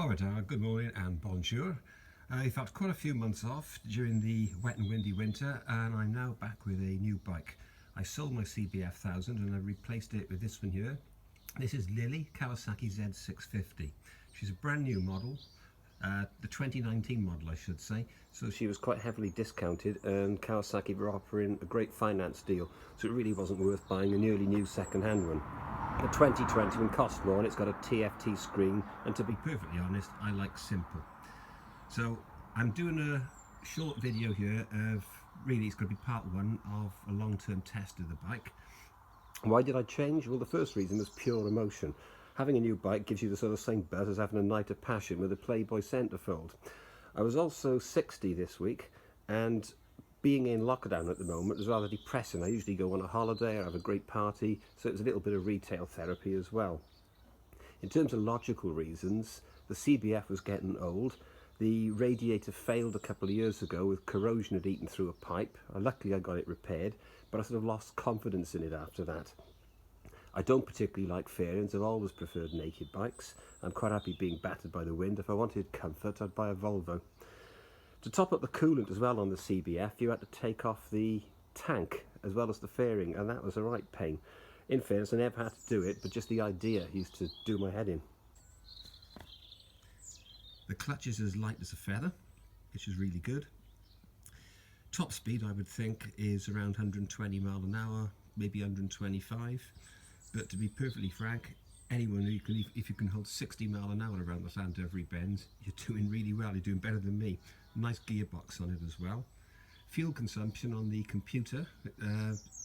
Bonjour, good morning and bonjour. I've had quite a few months off during the wet and windy winter and I'm now back with a new bike. I sold my CBF 1000 and I replaced it with this one here. This is Lily Kawasaki Z650. She's a brand new model, the 2019 model I should say. So she was quite heavily discounted and Kawasaki were offering a great finance deal, so it really wasn't worth buying a nearly new second-hand one. The 2020 one cost more and it's got a TFT screen, and to be perfectly honest, I like simple. So I'm doing a short video here of, really it's going to be part one of a long-term test of the bike. Why did I change? Well, the first reason was pure emotion. Having a new bike gives you the sort of same buzz as having a night of passion with a Playboy centerfold. I was also 60 this week, and being in lockdown at the moment was rather depressing. I usually go on a holiday or have a great party, so it's a little bit of retail therapy as well. In terms of logical reasons, the CBF was getting old. The radiator failed a couple of years ago with corrosion had eaten through a pipe. Luckily I got it repaired, but I sort of lost confidence in it after that. I don't particularly like fairings. I've always preferred naked bikes. I'm quite happy being battered by the wind. If I wanted comfort, I'd buy a Volvo. To top up the coolant as well on the CBF, you had to take off the tank as well as the fairing, and that was a right pain. In fairness, I never had to do it, but just the idea used to do my head in. The clutch is as light as a feather, which is really good. Top speed, I would think, is around 120 mile an hour, maybe 125. But to be perfectly frank, anyone who can, if you can hold 60 mile an hour around the Sandovery bends, you're doing really well. You're doing better than me. Nice gearbox on it as well. Fuel consumption on the computer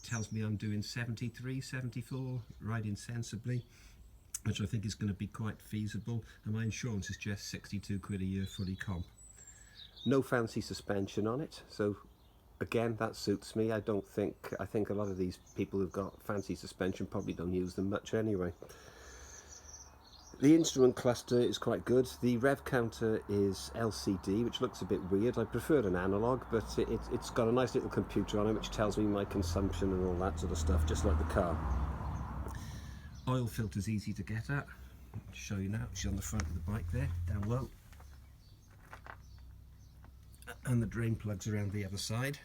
tells me I'm doing 73, 74, riding sensibly, which I think is going to be quite feasible, and my insurance is just 62 quid a year fully comp. No fancy suspension on it, so again that suits me. I think a lot of these people who've got fancy suspension probably don't use them much anyway. The instrument cluster is quite good. The rev counter is LCD, which looks a bit weird. I preferred an analog, but it's got a nice little computer on it which tells me my consumption and all that sort of stuff, just like the car. Oil filter's easy to get at. I'll show you now. She's on the front of the bike there, down low. And the drain plug's around the other side.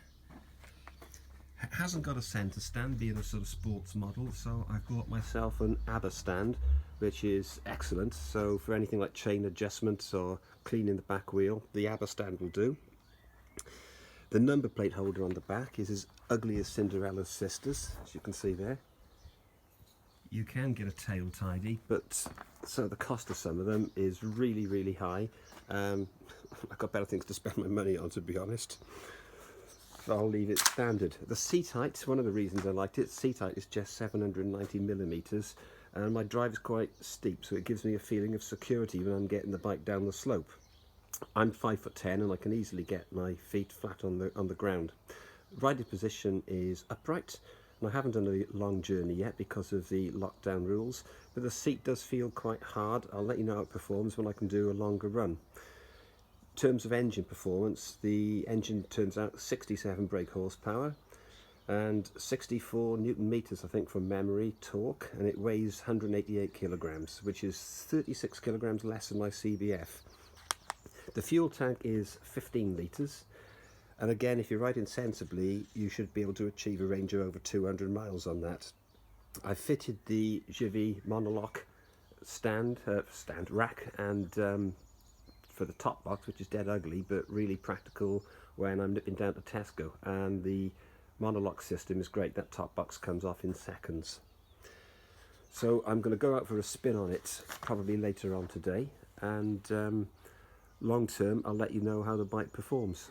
It hasn't got a centre stand, being a sort of sports model, so I've bought myself an ABBA stand, which is excellent. So for anything like chain adjustments or cleaning the back wheel, the ABBA stand will do. The number plate holder on the back is as ugly as Cinderella's sisters, as you can see there. You can get a tail tidy, but so the cost of some of them is really, really high. I've got better things to spend my money on, to be honest. So I'll leave it standard. The seat height, one of the reasons I liked it, seat height is just 790 millimeters, and my drive is quite steep, so it gives me a feeling of security when I'm getting the bike down the slope. I'm 5'10" and I can easily get my feet flat on the ground. Riding position is upright, and I haven't done a long journey yet because of the lockdown rules, but the seat does feel quite hard. I'll let you know how it performs when I can do a longer run. In terms of engine performance, the engine turns out 67 brake horsepower and 64 Newton meters, I think, from memory torque, and it weighs 188 kilograms, which is 36 kilograms less than my CBF. The fuel tank is 15 litres, and again, if you're riding sensibly, you should be able to achieve a range of over 200 miles on that. I fitted the Givi monolock stand rack, and for the top box, which is dead ugly but really practical when I'm nipping down to Tesco, and the monolock system is great. That top box comes off in seconds. So I'm going to go out for a spin on it probably later on today, and long term I'll let you know how the bike performs.